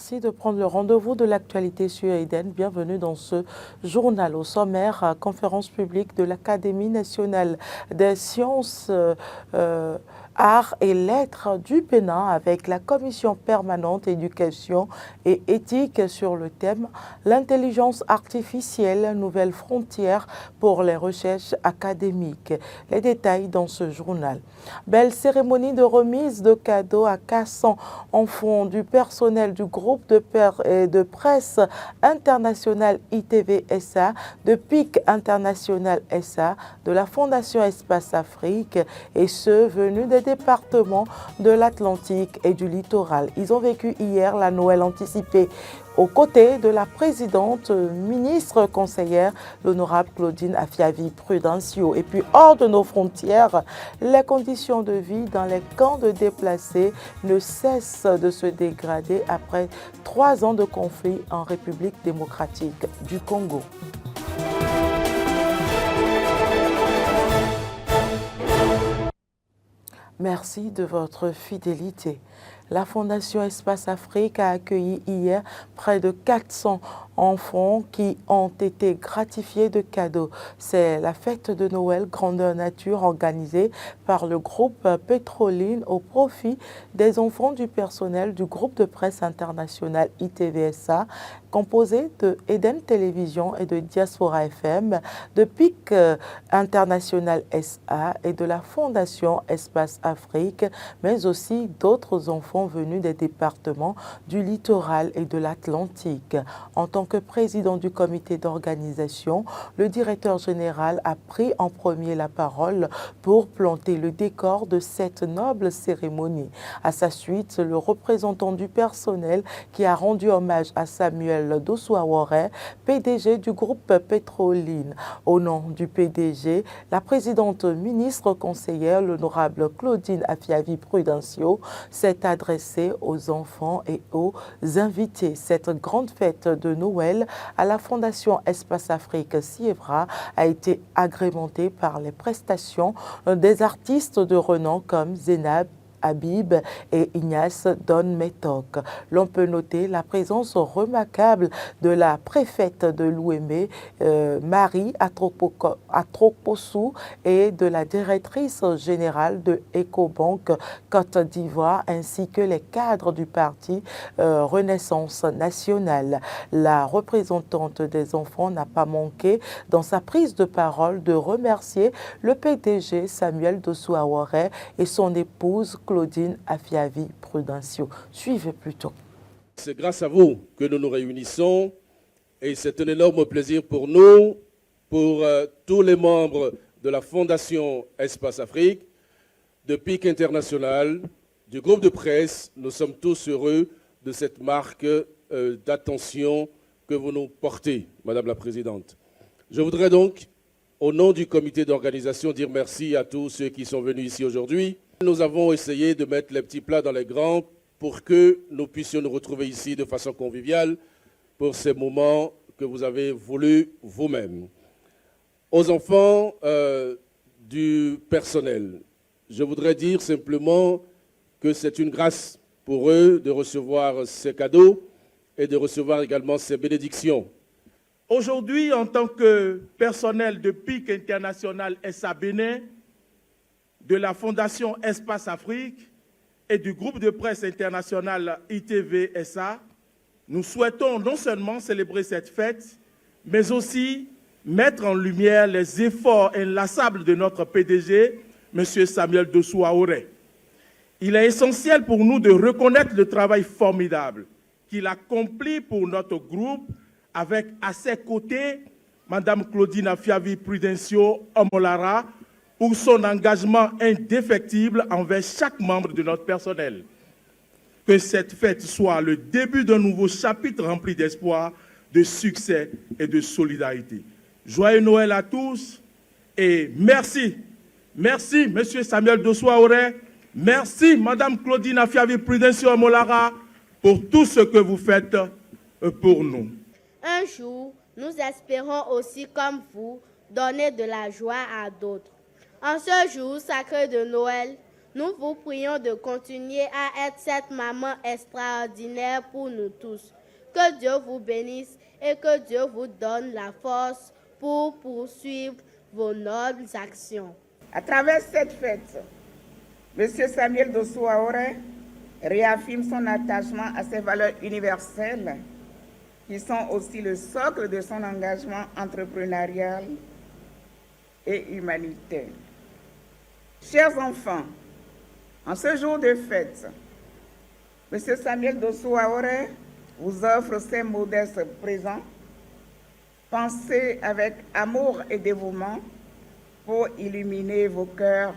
merci de prendre le rendez-vous de l'actualité sur Eden. Bienvenue dans ce journal. Au sommaire, conférence publique de l'Académie nationale des sciences, arts et lettres du Bénin avec la commission permanente éducation et éthique sur le thème l'intelligence artificielle, nouvelles frontières pour les recherches académiques. Les détails dans ce journal. Belle cérémonie de remise de cadeaux à 400 enfants du personnel du groupe de presse international ITV SA, de PIC International SA, de la Fondation Espace Afrique et ceux venus des départements de l'Atlantique et du littoral. Ils ont vécu hier la Noël anticipée aux côtés de la présidente ministre conseillère, l'honorable Claudine Afiavi-Prudencio. Et puis, hors de nos frontières, les conditions de vie dans les camps de déplacés ne cessent de se dégrader après 3 ans de conflit en République démocratique du Congo. Merci de votre fidélité. La Fondation Espace Afrique a accueilli hier près de 400 enfants qui ont été gratifiés de cadeaux. C'est la fête de Noël grandeur nature organisée par le groupe Pétroline au profit des enfants du personnel du groupe de presse international ITVSA, composé de Eden Télévision et de Diaspora FM, de PIC International SA et de la Fondation Espace Afrique, mais aussi d'autres enfants venus des départements du littoral et de l'Atlantique. En tant que président du comité d'organisation, le directeur général a pris en premier la parole pour planter le décor de cette noble cérémonie. À sa suite, le représentant du personnel qui a rendu hommage à Samuel Dossou-Aworé, PDG du groupe Pétroline. Au nom du PDG, la présidente ministre conseillère, l'honorable Claudine Afiavi-Prudencio, s'est adressée aux enfants et aux invités. Cette grande fête de Noël à la Fondation Espace Afrique Sievra a été agrémentée par les prestations des artistes de renom comme Zénab Habib et Ignace Don Metok. L'on peut noter la présence remarquable de la préfète de l'Ouémé, Marie Atroposou, et de la directrice générale de Ecobank Côte d'Ivoire, ainsi que les cadres du parti Renaissance nationale. La représentante des enfants n'a pas manqué, dans sa prise de parole, de remercier le PDG Samuel Dossou-Aworé et son épouse Claudine Afiavi-Prudencio. Suivez plutôt. C'est grâce à vous que nous nous réunissons et c'est un énorme plaisir pour nous, pour tous les membres de la Fondation Espace Afrique, de PIC International, du groupe de presse. Nous sommes tous heureux de cette marque d'attention que vous nous portez, Madame la Présidente. Je voudrais donc, au nom du comité d'organisation, dire merci à tous ceux qui sont venus ici aujourd'hui. Nous avons essayé de mettre les petits plats dans les grands pour que nous puissions nous retrouver ici de façon conviviale pour ces moments que vous avez voulu vous-même. Aux enfants du personnel, je voudrais dire simplement que c'est une grâce pour eux de recevoir ces cadeaux et de recevoir également ces bénédictions. Aujourd'hui, en tant que personnel de PIC International SA Bénin, de la Fondation Espace Afrique et du groupe de presse international ITV SA, nous souhaitons non seulement célébrer cette fête, mais aussi mettre en lumière les efforts inlassables de notre PDG, M. Samuel Dossou-Aworé. Il est essentiel pour nous de reconnaître le travail formidable qu'il accomplit pour notre groupe avec à ses côtés Mme Claudine Afiavi-Prudencio Omolara, pour son engagement indéfectible envers chaque membre de notre personnel. Que cette fête soit le début d'un nouveau chapitre rempli d'espoir, de succès et de solidarité. Joyeux Noël à tous et merci. Merci, M. Samuel Dossou-Aworé. Merci, Mme Claudine Afiavi-Prudencio Omolara, pour tout ce que vous faites pour nous. Un jour, nous espérons aussi, comme vous, donner de la joie à d'autres. En ce jour sacré de Noël, Nous vous prions de continuer à être cette maman extraordinaire pour nous tous. Que Dieu vous bénisse et que Dieu vous donne la force pour poursuivre vos nobles actions. À travers cette fête, M. Samuel Dosso Aoré réaffirme son attachement à ces valeurs universelles qui sont aussi le socle de son engagement entrepreneurial et humanitaire. Chers enfants, en ce jour de fête, M. Samuel Dosso Aoré vous offre ces modestes présents, pensés avec amour et dévouement pour illuminer vos cœurs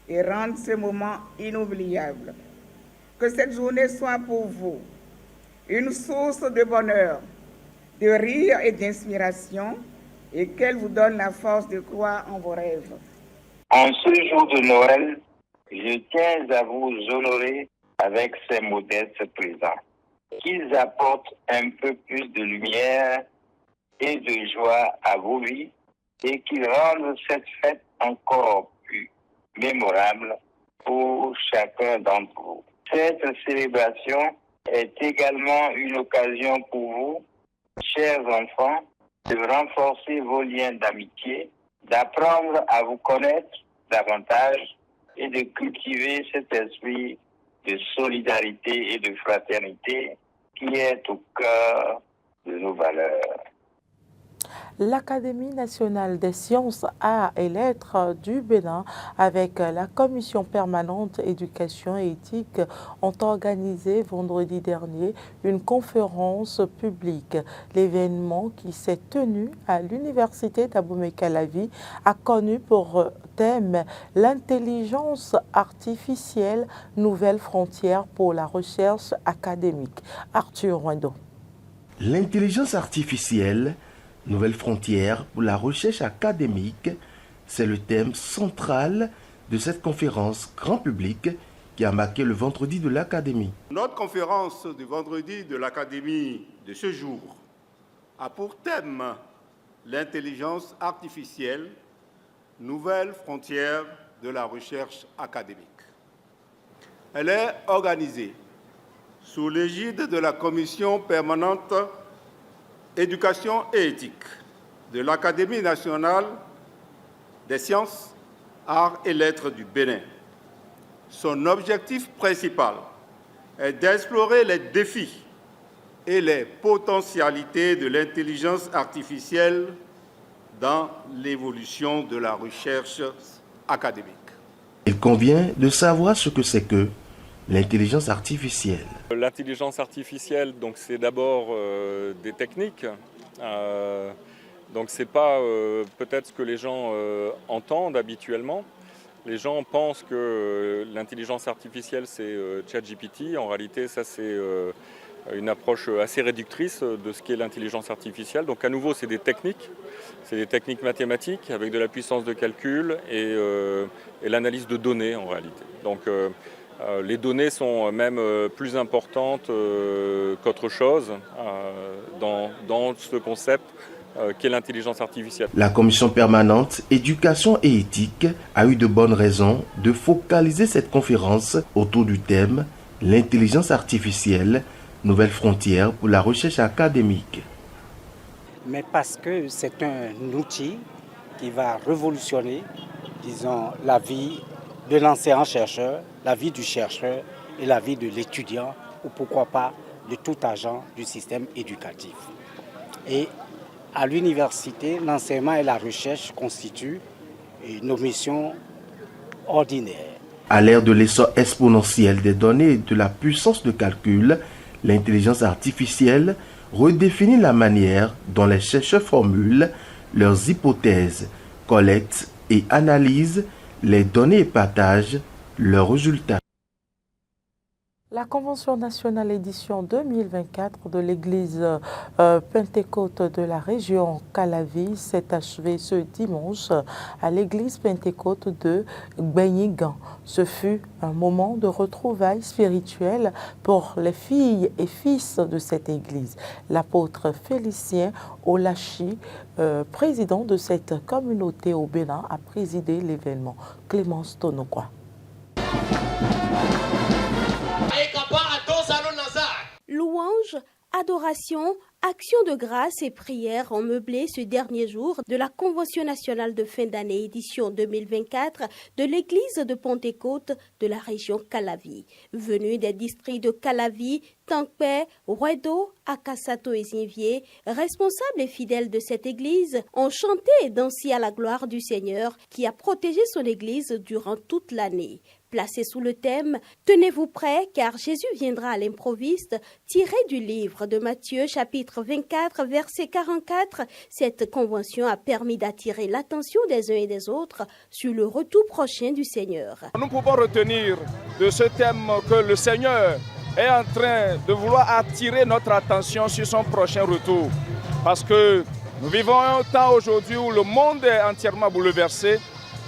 et rendre ce moment inoubliable. Que cette journée soit pour vous une source de bonheur, de rire et d'inspiration, et qu'elle vous donne la force de croire en vos rêves. En ce jour de Noël, je tiens à vous honorer avec ces modestes présents, qu'ils apportent un peu plus de lumière et de joie à vos vies et qu'ils rendent cette fête encore plus mémorable pour chacun d'entre vous. Cette célébration est également une occasion pour vous, chers enfants, de renforcer vos liens d'amitié, d'apprendre à vous connaître davantage et de cultiver cet esprit de solidarité et de fraternité qui est au cœur de nos valeurs. L'Académie nationale des sciences, arts et lettres du Bénin, avec la Commission permanente éducation et éthique, ont organisé vendredi dernier une conférence publique. L'événement, qui s'est tenu à l'Université d'Abomey-Calavi, a connu pour thème l'intelligence artificielle, nouvelle frontière pour la recherche académique. Arthur Wendo. L'intelligence artificielle, nouvelle frontière pour la recherche académique, c'est le thème central de cette conférence grand public qui a marqué le vendredi de l'Académie. Notre conférence du vendredi de l'Académie de ce jour a pour thème l'intelligence artificielle, nouvelle frontière de la recherche académique. Elle est organisée sous l'égide de la Commission permanente éducation et éthique de l'Académie nationale des sciences, arts et lettres du Bénin. Son objectif principal est d'explorer les défis et les potentialités de l'intelligence artificielle dans l'évolution de la recherche académique. Il convient de savoir ce que c'est que l'intelligence artificielle. L'intelligence artificielle, donc c'est d'abord des techniques. Donc c'est pas peut-être ce que les gens entendent habituellement. Les gens pensent que l'intelligence artificielle c'est ChatGPT. En réalité, ça c'est une approche assez réductrice de ce qu'est l'intelligence artificielle. Donc à nouveau, c'est des techniques mathématiques avec de la puissance de calcul et l'analyse de données en réalité. Donc les données sont même plus importantes qu'autre chose dans ce concept qu'est l'intelligence artificielle. La Commission permanente éducation et éthique a eu de bonnes raisons de focaliser cette conférence autour du thème l'intelligence artificielle, nouvelle frontière pour la recherche académique. Mais parce que c'est un outil qui va révolutionner, disons, la vie de l'enseignant-chercheur, la vie du chercheur et la vie de l'étudiant, ou pourquoi pas de tout agent du système éducatif. Et à l'université, l'enseignement et la recherche constituent nos missions ordinaires. À l'ère de l'essor exponentiel des données et de la puissance de calcul, l'intelligence artificielle redéfinit la manière dont les chercheurs formulent leurs hypothèses, collectent et analysent les données et partagent leurs résultats. La Convention nationale édition 2024 de l'Église Pentecôte de la région Calavi s'est achevée ce dimanche à l'Église Pentecôte de Gbenyigan. Ce fut un moment de retrouvailles spirituelles pour les filles et fils de cette Église. L'apôtre Félicien Olachi, président de cette communauté au Bénin, a présidé l'événement. Clémence Tonokwa. Louange, adoration, action de grâce et prière ont meublé ce dernier jour de la Convention nationale de fin d'année édition 2024 de l'église de Pentecôte de la région Calavi. Venus des districts de Calavi, Tankpé, Rouedo, Akasato et Zinvier, responsables et fidèles de cette église ont chanté et dansé à la gloire du Seigneur qui a protégé son église durant toute l'année. Placé sous le thème « Tenez-vous prêts car Jésus viendra à l'improviste » tiré du livre de Matthieu chapitre 24 verset 44, cette convention a permis d'attirer l'attention des uns et des autres sur le retour prochain du Seigneur. Nous pouvons retenir de ce thème que le Seigneur est en train de vouloir attirer notre attention sur son prochain retour. Parce que nous vivons un temps aujourd'hui où le monde est entièrement bouleversé.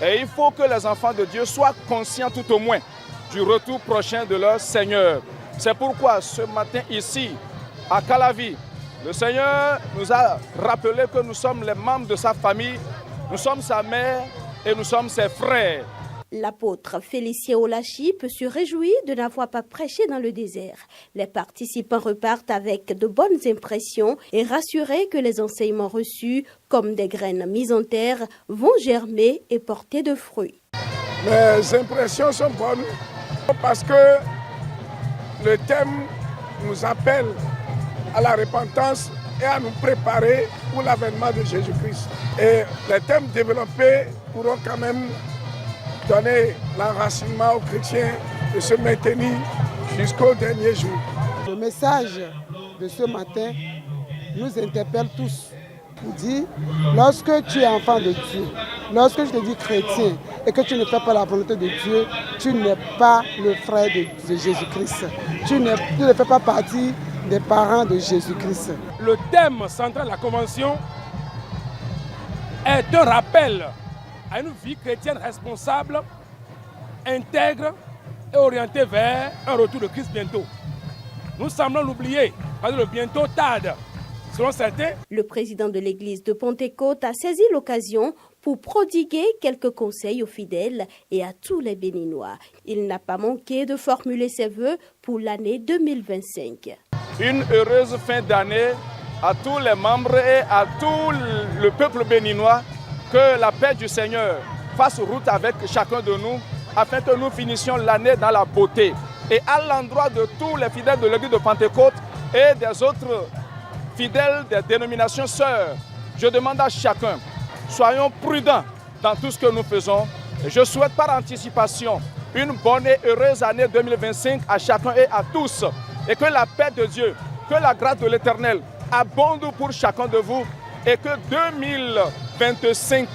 Et il faut que les enfants de Dieu soient conscients tout au moins du retour prochain de leur Seigneur. C'est pourquoi ce matin ici, à Calavi, le Seigneur nous a rappelé que nous sommes les membres de sa famille, nous sommes sa mère et nous sommes ses frères. L'apôtre Félicien Olachip se réjouit de n'avoir pas prêché dans le désert. Les participants repartent avec de bonnes impressions et rassurés que les enseignements reçus, comme des graines mises en terre, vont germer et porter de fruits. Les impressions sont bonnes parce que le thème nous appelle à la repentance et à nous préparer pour l'avènement de Jésus-Christ. Et les thèmes développés pourront quand même donner l'enracinement aux chrétiens de se maintenir jusqu'au dernier jour. Le message de ce matin nous interpelle tous pour dire, lorsque tu es enfant de Dieu, lorsque je te dis chrétien et que tu ne fais pas la volonté de Dieu, tu n'es pas le frère de Jésus-Christ. Tu ne fais pas partie des parents de Jésus-Christ. Le thème central de la Convention est un rappel à une vie chrétienne responsable, intègre et orientée vers un retour de Christ bientôt. Nous semblons l'oublier, parce que le bientôt tarde. Selon certains, le président de l'église de Pentecôte a saisi l'occasion pour prodiguer quelques conseils aux fidèles et à tous les Béninois. Il n'a pas manqué de formuler ses vœux pour l'année 2025. Une heureuse fin d'année à tous les membres et à tout le peuple béninois. Que la paix du Seigneur fasse route avec chacun de nous afin que nous finissions l'année dans la beauté. Et à l'endroit de tous les fidèles de l'église de Pentecôte et des autres fidèles des dénominations sœurs, je demande à chacun, soyons prudents dans tout ce que nous faisons. Et je souhaite par anticipation une bonne et heureuse année 2025 à chacun et à tous. Et que la paix de Dieu, que la grâce de l'Éternel abonde pour chacun de vous et que 2025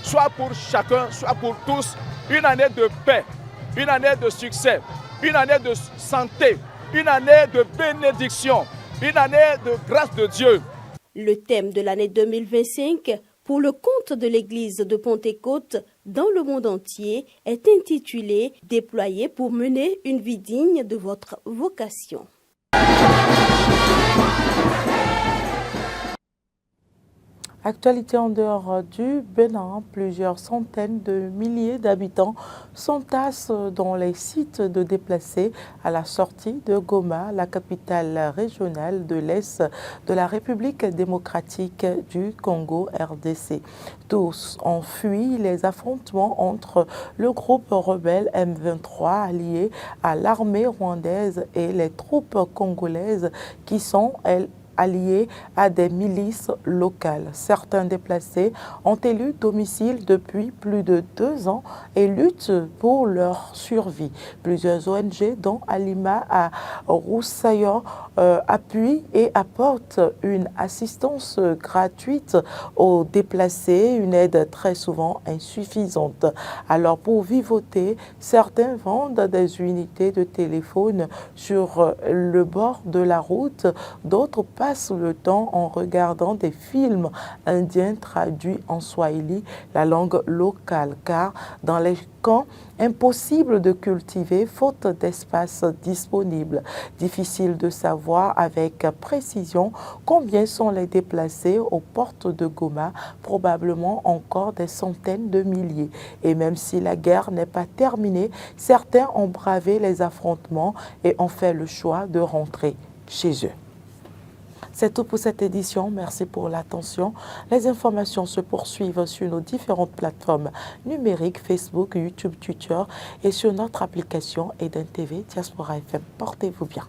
soit pour chacun, soit pour tous, une année de paix, une année de succès, une année de santé, une année de bénédiction, une année de grâce de Dieu. Le thème de l'année 2025 pour le compte de l'église de Pentecôte dans le monde entier est intitulé « Déployé pour mener une vie digne de votre vocation ». Actualité en dehors du Bénin, plusieurs centaines de milliers d'habitants s'entassent dans les sites de déplacés à la sortie de Goma, la capitale régionale de l'Est de la République démocratique du Congo, RDC. Tous ont fui les affrontements entre le groupe rebelle M23 allié à l'armée rwandaise et les troupes congolaises qui sont, elles, alliés à des milices locales. Certains déplacés ont élu domicile depuis plus de 2 ans et luttent pour leur survie. Plusieurs ONG, dont Alima à Roussaillon, appuient et apportent une assistance gratuite aux déplacés, une aide très souvent insuffisante. Alors pour vivoter, certains vendent des unités de téléphone sur le bord de la route, d'autres passent passent le temps en regardant des films indiens traduits en swahili, la langue locale, car dans les camps, impossible de cultiver faute d'espace disponible. Difficile de savoir avec précision combien sont les déplacés aux portes de Goma, probablement encore des centaines de milliers. Et même si la guerre n'est pas terminée, certains ont bravé les affrontements et ont fait le choix de rentrer chez eux. C'est tout pour cette édition. Merci pour l'attention. Les informations se poursuivent sur nos différentes plateformes numériques, Facebook, YouTube, Twitter et sur notre application Eden TV Diaspora FM. Portez-vous bien.